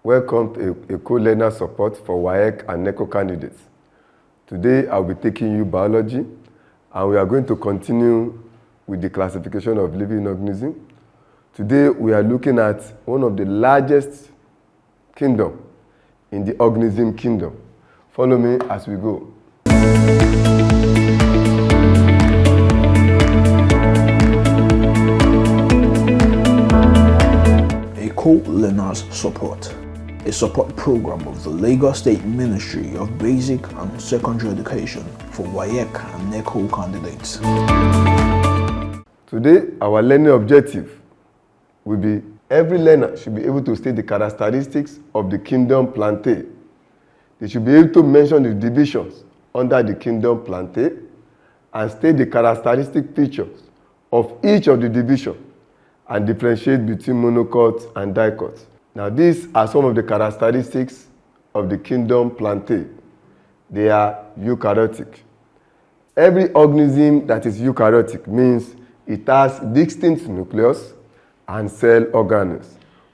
Welcome to Eko Learners Support for WAEC and NECO candidates. Today I'll be taking you biology, and we are going to continue with the classification of living organisms. Today we are looking at one of the largest kingdoms in the organism kingdom. Follow me as we go. Eko Learners Support, a support program of the Lagos State Ministry of Basic and Secondary Education for WAEC and NECO candidates. Today, our learning objective will be every learner should be able to state the characteristics of the kingdom Plantae. They should be able to mention the divisions under the kingdom Plantae and state the characteristic features of each of the divisions and differentiate between monocots and dicots. Now, these are some of the characteristics of the kingdom Plantae. They are eukaryotic. Every organism that is eukaryotic means it has distinct nucleus and cell organelles.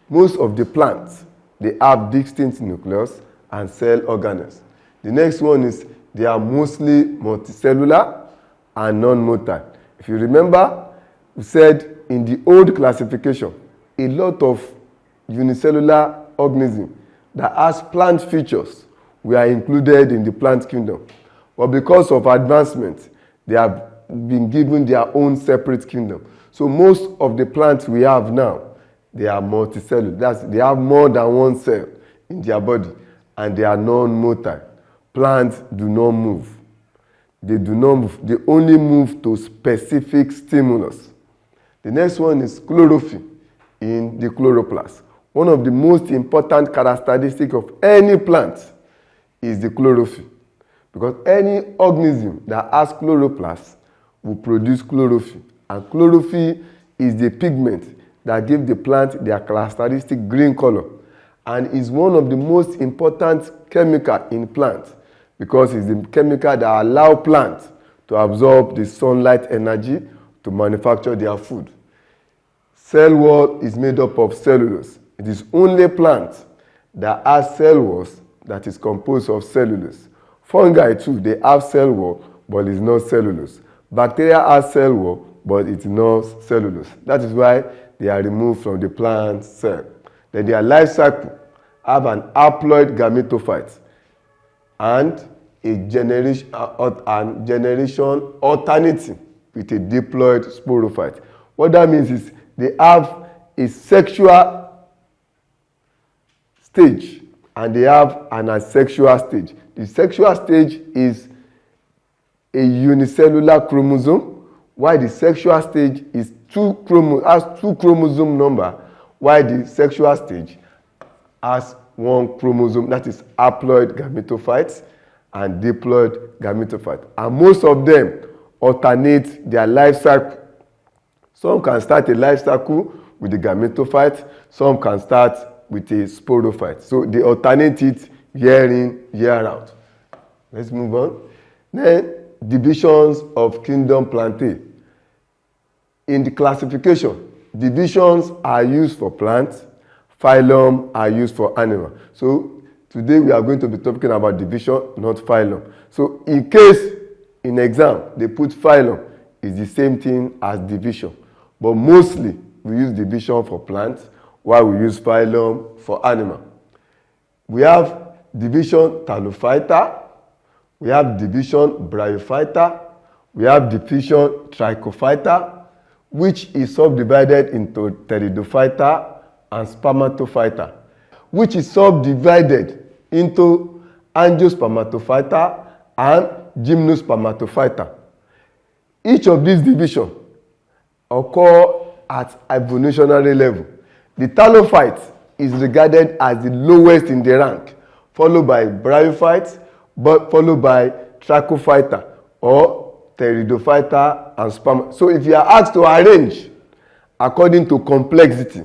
Most of the plants, they have distinct nucleus and cell organelles. The next one is they are mostly multicellular and non-motile. If you remember, we said in the old classification, a lot of unicellular organisms that has plant features were included in the plant kingdom. But because of advancement, they have been given their own separate kingdom. So most of the plants we have now, they are multicellular. They have more than one cell in their body, and they are non-motile. Plants do not move. They do not move. They only move to specific stimulus. The next one is chlorophyll in the chloroplast. One of the most important characteristics of any plant is the chlorophyll, because any organism that has chloroplast will produce chlorophyll, and chlorophyll is the pigment that gives the plant their characteristic green color, and is one of the most important chemicals in plants, because it's the chemical that allows plants to absorb the sunlight energy to manufacture their food. Cell wall is made up of cellulose. It is only plant that has cell walls that is composed of cellulose. Fungi too, they have cell wall, but it's not cellulose. Bacteria has cell wall, but it's not cellulose. That is why they are removed from the plant cell. Then their life cycle have an haploid gametophyte and a generation alternating with a diploid sporophyte. What that means is they have a sexual stage and they have an asexual stage. The sexual stage is a unicellular chromosome, while the sexual stage is has two chromosome number, while the sexual stage has one chromosome, that is haploid gametophytes and diploid gametophyte. And most of them alternate their life cycle. Some can start a life cycle with the gametophyte, some can start with a sporophyte. So they alternate it year in, year out. Let's move on. Then, divisions of kingdom Plantae. In the classification, divisions are used for plants, phylum are used for animal. So today we are going to be talking about division, not phylum. So in case in exam they put phylum, it's the same thing as division. But mostly we use division for plants, while we use phylum for animal. We have division Talophyta, we have division Bryophyta, we have division Trichophyta, which is subdivided into Pteridophyta and Spermatophyta, which is subdivided into Angiospermatophyta and Gymnospermatophyta. Each of these divisions occur at evolutionary level. The Talophyte is regarded as the lowest in the rank, followed by Bryophyte, but followed by Trichophyta or Pteridophyta and Sperma. So if you are asked to arrange according to complexity,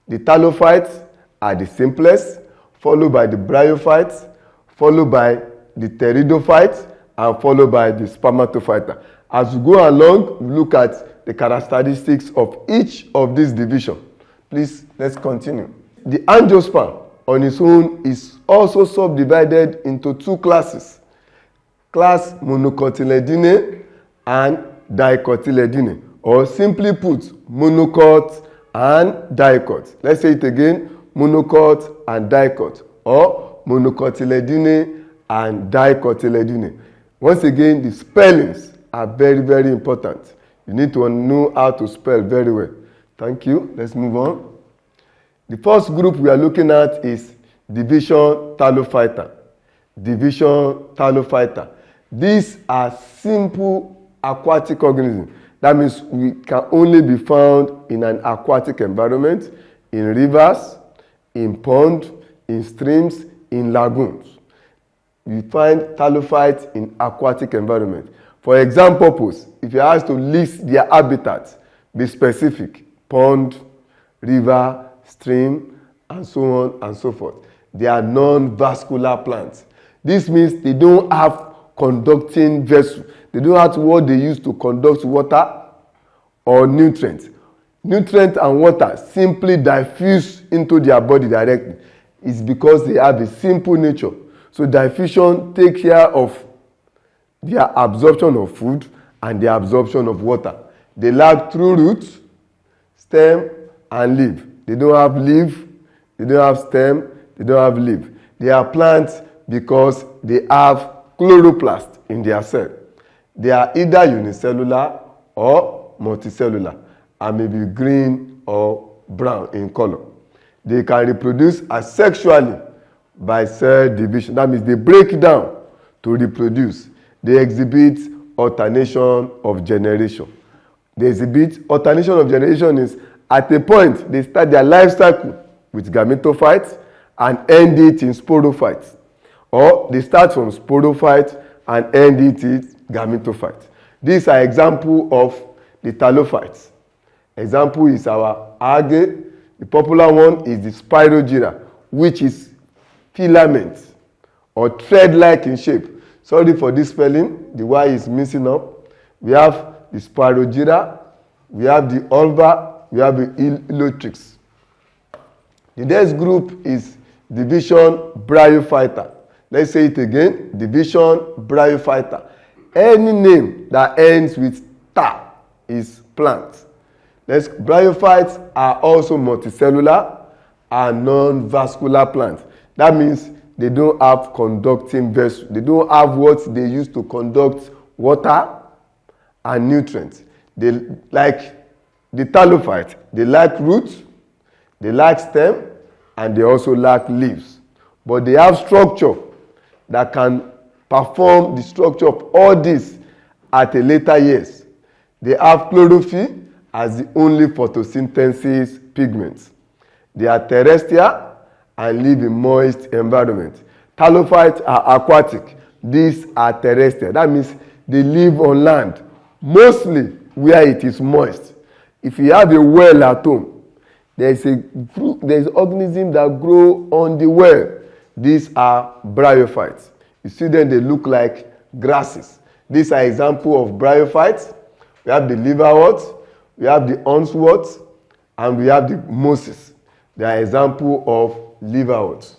the Talophytes are the simplest, followed by the Bryophytes, followed by the Pteridophytes, and followed by the Spermatophyta. As we go along, we look at the characteristics of each of these divisions. Please, let's continue. The angiosperm on its own is also subdivided into two classes. Class monocotyledone and dicotyledone, or simply put, monocot and dicot. Let's say it again, monocot and dicot, or monocotyledone and dicotyledone. Once again, the spellings are very, very important. You need to know how to spell very well. Thank you. Let's move on. The first group we are looking at is division thallophyta. Division thallophyta. These are simple aquatic organisms. That means we can only be found in an aquatic environment, in rivers, in ponds, in streams, in lagoons. We find thallophytes in aquatic environment. For example purpose, if you are asked to list their habitats, be specific: pond, river, stream, and so on and so forth. They are non-vascular plants. This means they don't have conducting vessel. They don't have what they use to conduct water or nutrients. Nutrients and water simply diffuse into their body directly. It's because they have a simple nature. So diffusion takes care of their absorption of food and the absorption of water. They lack true roots, stem, and leaf. They don't have leaf, they don't have stem, they don't have leaf. They are plants because they have chloroplast in their cell. They are either unicellular or multicellular and may be green or brown in color. They can reproduce asexually by cell division. That means they break down to reproduce. They exhibit alternation of generation. They exhibit alternation of generation is at a point they start their life cycle with gametophytes and end it in sporophytes. Or they start from sporophytes and end it in gametophytes. These are examples of the thallophytes. Example is our algae. The popular one is the spirogyra, which is filament or thread-like in shape. Sorry for this spelling, the Y is missing up. We have the spirogyra, we have the ulva, we have the elotrix. The next group is division bryophyta. Let's say it again, division bryophyta. Any name that ends with ta is plant. Bryophytes are also multicellular and non-vascular plants. That means they don't have conducting vessels. They don't have what they use to conduct water and nutrients. They like the thallophyte. They lack roots, they lack stem, and they also lack leaves. But they have structure that can perform the structure of all this at a later years. They have chlorophyll as the only photosynthesis pigment. They are terrestrial and live in moist environment. Thallophytes are aquatic. These are terrestrial. That means they live on land, mostly where it is moist. If you have a well at home, there is organisms that grow on the well. These are bryophytes. You see them, they look like grasses. These are examples of bryophytes. We have the liverworts, we have the hornsworts, and we have the mosses. They are examples of liverworts.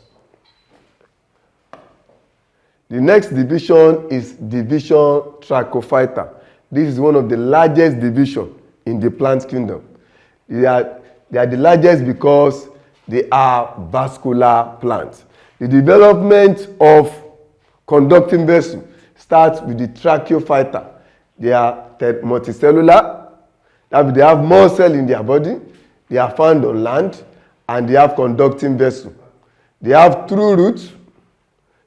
The next division is division Trichophyta. This is one of the largest divisions in the plant kingdom. They are the largest because they are vascular plants. The development of conducting vessel starts with the Tracheophyta. They are multicellular. That means they have more cells in their body. They are found on land, and they have conducting vessel. They have true roots,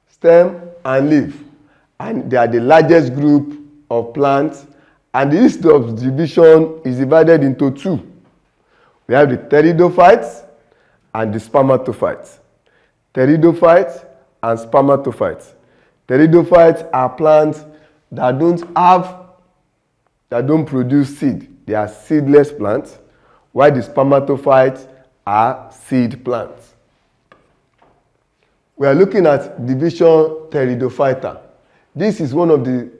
stem, and leaf, and they are the largest group of plants. And the list of division is divided into two. We have the pteridophytes and the spermatophytes. Pteridophytes and spermatophytes. Pteridophytes are plants that don't produce seed. They are seedless plants, while the spermatophytes are seed plants. We are looking at division Pteridophyta. This is one of the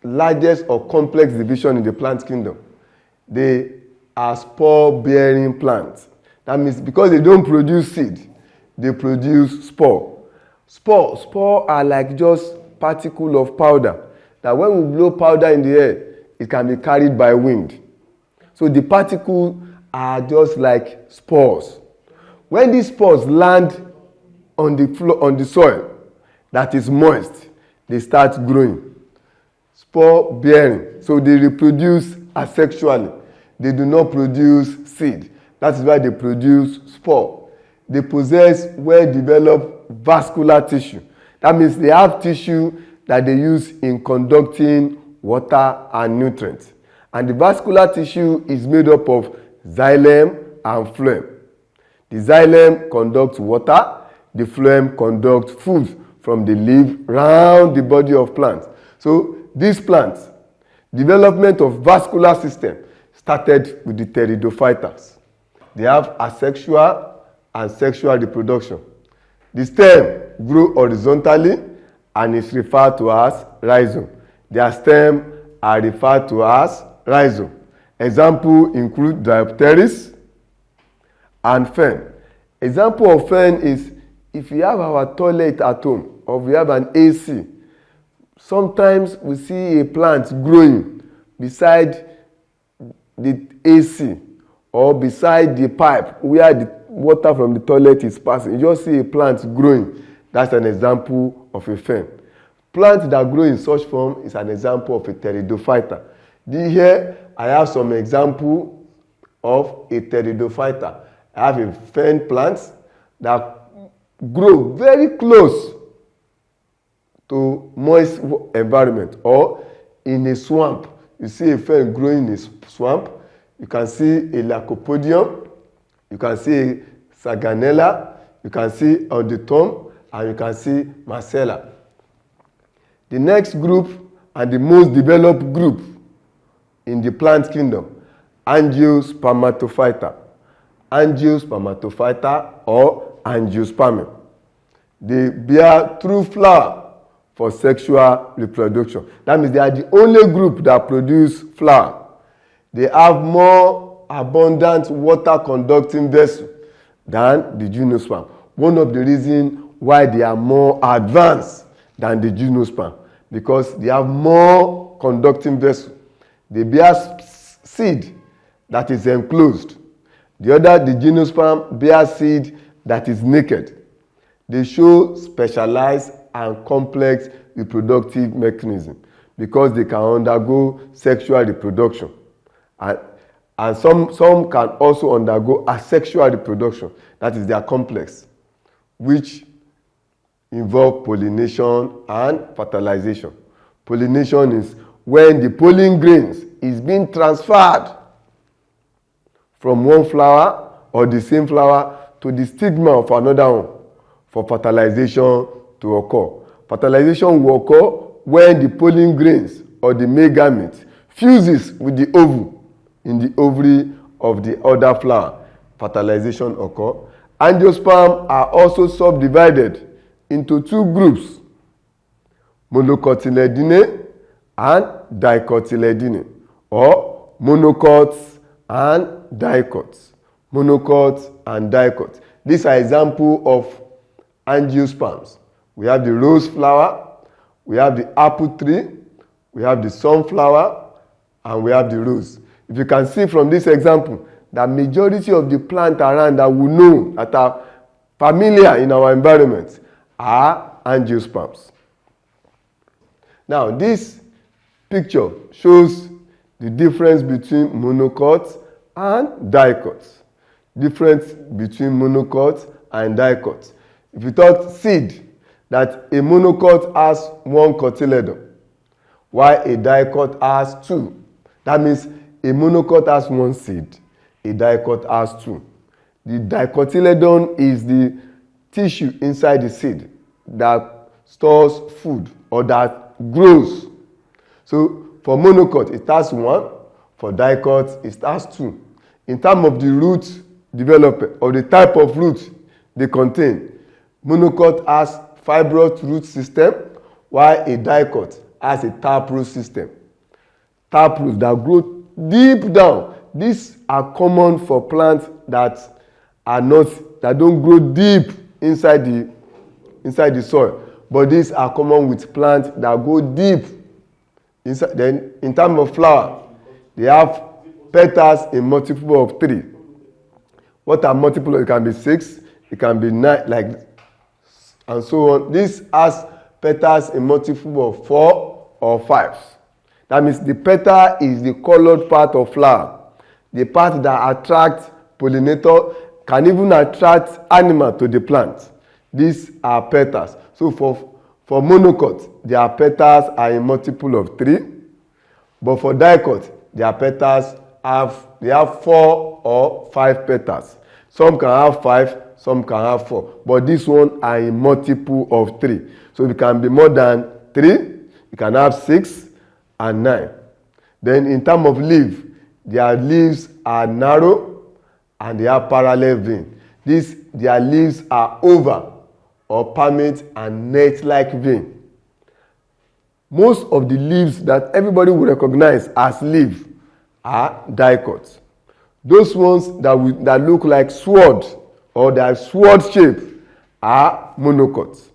largest or complex division in the plant kingdom. They are spore-bearing plants. That means because they don't produce seed, they produce spore. Spore are like just particles of powder that when we blow powder in the air, it can be carried by wind. So the particles are just like spores. When these spores land on the soil that is moist, they start growing. Spore bearing. So they reproduce asexually. They do not produce seed. That is why they produce spore. They possess well-developed vascular tissue. That means they have tissue that they use in conducting water and nutrients. And the vascular tissue is made up of xylem and phloem. The xylem conducts water, the phloem conducts food from the leaf round the body of plants. So these plants, development of vascular system started with the pteridophytes. They have asexual and sexual reproduction. The stem grows horizontally and is referred to as rhizome. Their stems are referred to as rhizome. Examples include Diopteris and fern. Example of fern is if you have our toilet at home or we have an AC, sometimes we see a plant growing beside the AC or beside the pipe where the water from the toilet is passing. You just see a plant growing. That's an example of a fern. Plants that grow in such form is an example of a pteridophyta. Here I have some example of a pteridophyta. I have a fern plant that grow very close to moist environment or in a swamp. You see a fern growing in a swamp. You can see a Lycopodium. You can see a Saganella. You can see Auditum, and you can see Marcella. The next group and the most developed group in the plant kingdom, Angiospermatophyta. Angiospermatophyta or Angiospermium. They bear true flower for sexual reproduction. That means they are the only group that produce flower. They have more abundant water conducting vessel than the gymnosperm. One of the reasons why they are more advanced than the gymnosperm, because they have more conducting vessel. They bear seed that is enclosed. The gymnosperm bears seed that is naked. They show specialized and complex reproductive mechanism because they can undergo sexual reproduction. And some can also undergo asexual reproduction. That is, they are complex, which involve pollination and fertilization. Pollination is when the pollen grains is being transferred from one flower or the same flower to the stigma of another one for fertilization to occur. Fertilization will occur when the pollen grains or the male gamete fuses with the ovum in the ovary of the other flower. Fertilization occurs. Angiosperm are also subdivided into two groups, monocotyledone and dicotyledone, or monocots and dicots. Monocots and dicots. These are examples of angiosperms. We have the rose flower, we have the apple tree, we have the sunflower, and we have the rose. If you can see from this example, the majority of the plants around that we know that are familiar in our environment are angiosperms. Now, this picture shows the difference between monocots and dicots. Difference between monocots and dicots. If you talk seed, that a monocot has one cotyledon, while a dicot has two. That means a monocot has one seed, a dicot has two. The dicotyledon is the tissue inside the seed that stores food or that grows. So for monocot, it has one. For dicot, it has two. In terms of the root development or the type of root they contain, monocot has fibrous root system, while a dicot has a taproot system. Taproots that grow deep down. These are common for plants that don't grow deep inside the soil. But these are common with plants that go deep inside. Then in terms of flower, they have petals in multiple of 3. What are multiple? It can be 6, it can be 9, like, and so on. This has petals in multiple of 4 or 5. That means the petal is the colored part of flower, the part that attracts pollinator, can even attract animal to the plant. These are petals. So for monocot, their petals are in multiple of 3, but for dicot, their petals have 4 or 5 petals. Some can have 5, some can have 4, but this one are in multiple of 3. So it can be more than 3, you can have 6 and 9. Then in terms of leaf, their leaves are narrow and they have parallel vein. Their leaves are oval or palmate and net-like vein. Most of the leaves that everybody will recognize as leaf are dicots. Those ones that look like sword or they are sword shape are monocots.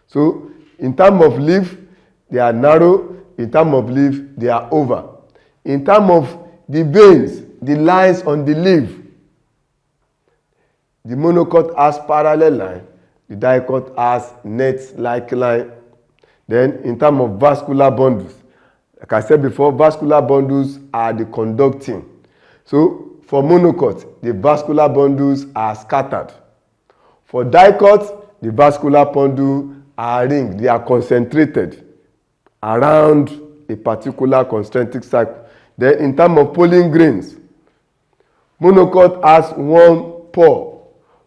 So in terms of leaf, they are narrow. In terms of leaf, they are oval. In terms of the veins, the lines on the leaf, the monocot has parallel line, the dicot has net-like line. Then in terms of vascular bundles, like I said before, vascular bundles are the conducting. So for monocot, the vascular bundles are scattered. For dicot, the vascular bundles are ringed, they are concentrated around a particular concentric circle. Then in terms of pollen grains, monocot has 1 pore,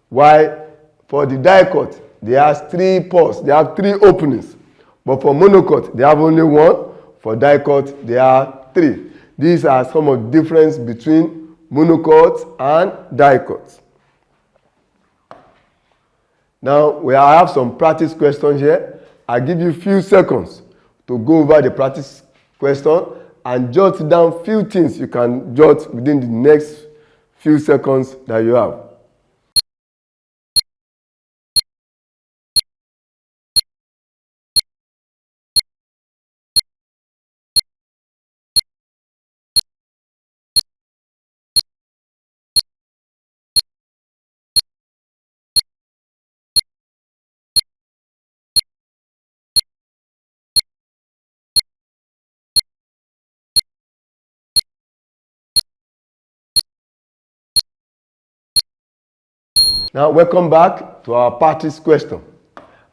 while for the dicot, they have 3 pores, they have 3 openings. But for monocot, they have only 1. For dicot, they are 3. These are some of the difference between monocot and dicot. Now, I have some practice questions here. I give you a few seconds to go over the practice question and jot down few things you can jot within the next few seconds that you have. Now, welcome back to our practice question.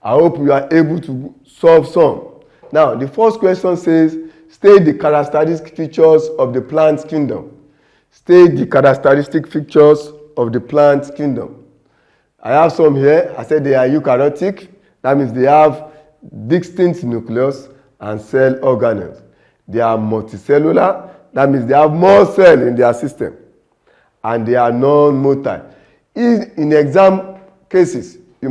I hope you are able to solve some. Now, the first question says, state the characteristic features of the plant kingdom. State the characteristic features of the plant kingdom. I have some here. I said they are eukaryotic. That means they have distinct nucleus and cell organelles. They are multicellular. That means they have more cells in their system. And they are non-motile. In exam cases, you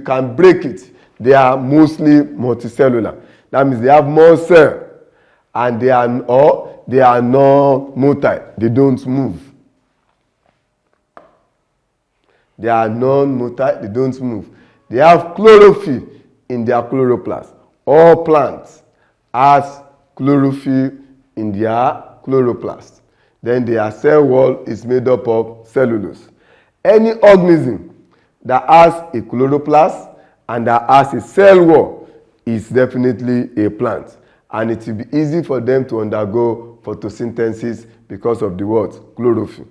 can break it. They are mostly multicellular. That means they have more cells and they are non-motile. They don't move. They are non-motile. They don't move. They have chlorophyll in their chloroplast. All plants have chlorophyll in their chloroplast. Then their cell wall is made up of cellulose. Any organism that has a chloroplast and that has a cell wall is definitely a plant. And it will be easy for them to undergo photosynthesis because of the word chlorophyll.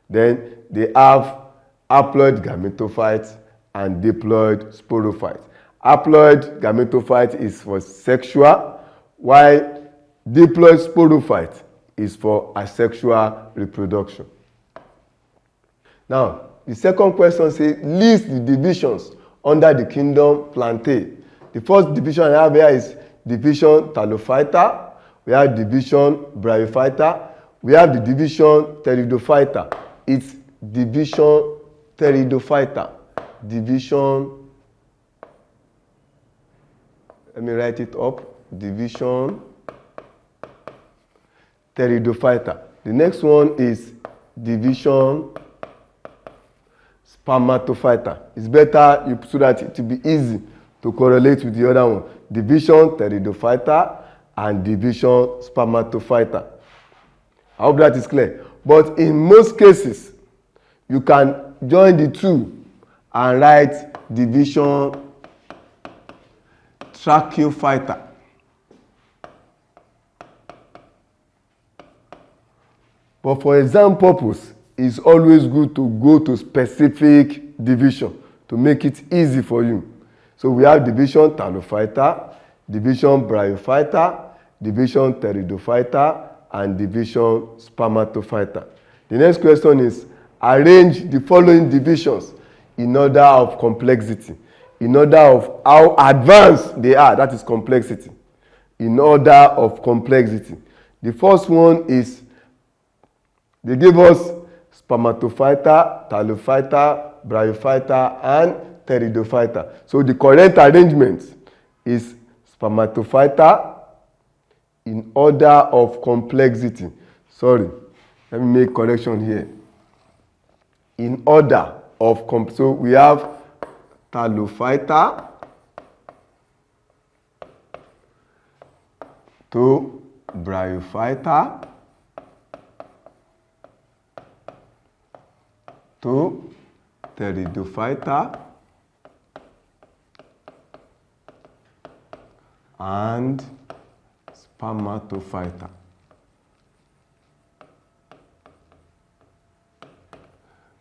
Then they have haploid gametophytes and diploid sporophytes. Haploid gametophyte is for sexual, while diploid sporophyte is for asexual reproduction. Now, the second question says, list the divisions under the kingdom Plantae. The first division I have here is division Talophyta. We have division Bryophyta. We have the division Pteridophyta. It's division Pteridophyta. Division, let me write it up. Division Pteridophyta. The next one is division spermatophyta. It's better so that it will be easy to correlate with the other one. Division pteridophyta and division spermatophyta. I hope that is clear. But in most cases, you can join the two and write division tracheophyta. But for exam purpose, it's always good to go to specific division to make it easy for you. So we have division talophyta, division bryophyta, division pteridophyta, and division spermatophyta. The next question is, arrange the following divisions in order of complexity, in order of how advanced they are, that is complexity, in order of complexity. The first one is, they give us spermatophyta, talophyta, bryophyta, and pteridophyta. So the correct arrangement is spermatophyta in order of complexity. Sorry, let me make correction here. In order of so we have talophyta to bryophyta to pteridophyta and spermatophyta.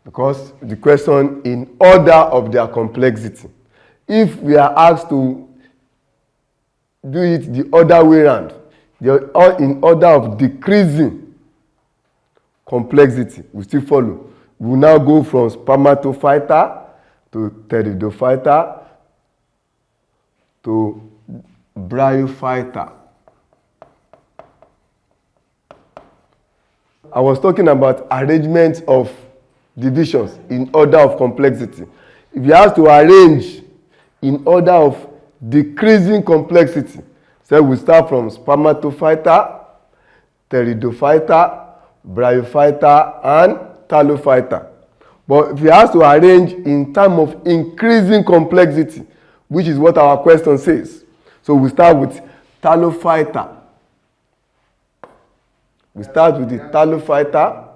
Because the question in order of their complexity. If we are asked to do it the other way around, in order of decreasing complexity, we still follow. We will now go from spermatophyta to pteridophyta to bryophyta. I was talking about arrangement of divisions in order of complexity. If you have to arrange in order of decreasing complexity, so we start from spermatophyta, pteridophyta, bryophyta, and talophyta. But if you have to arrange in terms of increasing complexity, which is what our question says, so we start with talophyta. We start with the talophyta,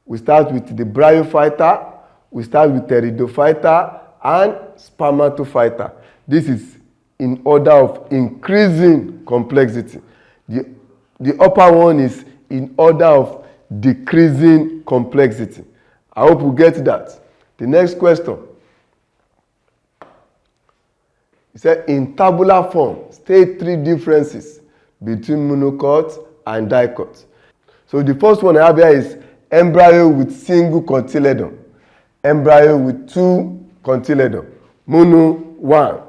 we start with the bryophyta, we start with pteridophyta and spermatophyta. This is in order of increasing complexity. The upper one is in order of decreasing complexity. I hope you get that. The next question. It said, in tabular form, state 3 differences between monocot and dicot. So the first one I have here is embryo with single cotyledon, embryo with 2 cotyledon, mono 1,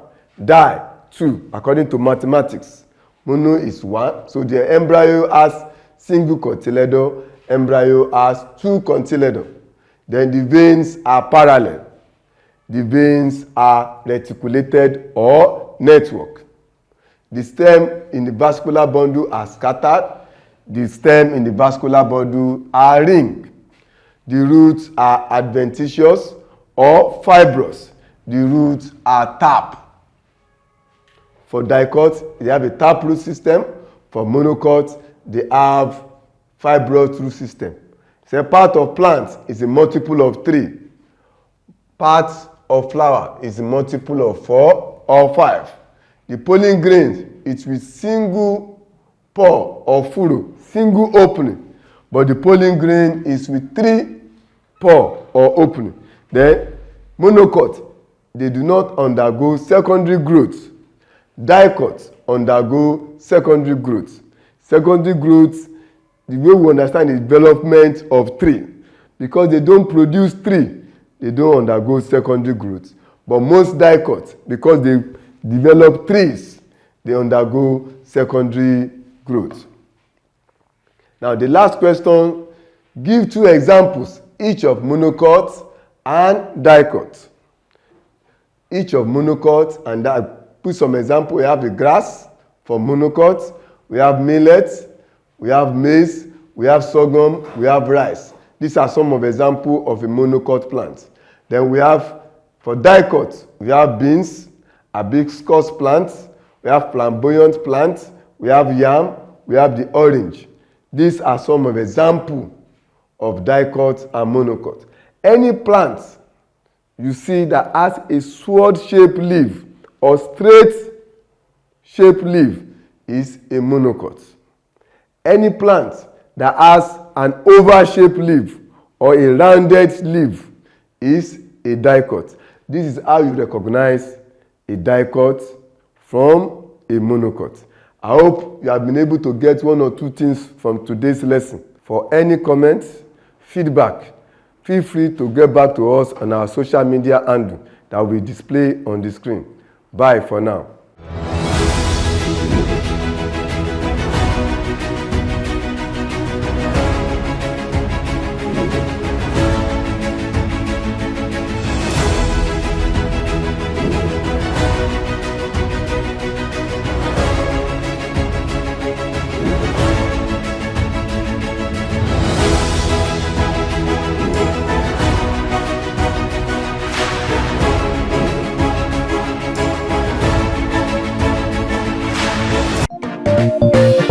di 2, according to mathematics. Mono is 1, so the embryo has single cotyledon, embryo has 2 cotyledon. Then the veins are parallel. The veins are reticulated or network. The stem in the vascular bundle are scattered. The stem in the vascular bundle are ring. The roots are adventitious or fibrous. The roots are tap. For dicot, they have a tap root system. For monocot, they have fibrous root system. So part of plant is a multiple of 3. Part of flower is a multiple of 4 or 5. The pollen grain is with single pore or furrow, single opening. But the pollen grain is with 3 pore or opening. Then monocot, they do not undergo secondary growth. Dicot undergo secondary growth. Secondary growth, the way we understand is development of 3. Because they don't produce 3, they don't undergo secondary growth. But most dicots, because they develop 3s, they undergo secondary growth. Now the last question, give 2 examples, each of monocot and dicot. Each of monocot and dicot. Put some example. We have the grass for monocot, we have millet, we have maize, we have sorghum, we have rice. These are some of examples of a monocot plant. Then we have, for dicot, we have beans, hibiscus plants, we have flamboyant plants, we have yam, we have the orange. These are some of examples of dicot and monocot. Any plant you see that has a sword-shaped leaf or straight-shaped leaf is a monocot. Any plant that has an oval-shaped leaf or a rounded leaf is a dicot. This is how you recognize a dicot from a monocot. I hope you have been able to get one or two things from today's lesson. For any comments, feedback, feel free to get back to us on our social media handle that will display on the screen. Bye for now. Thank you.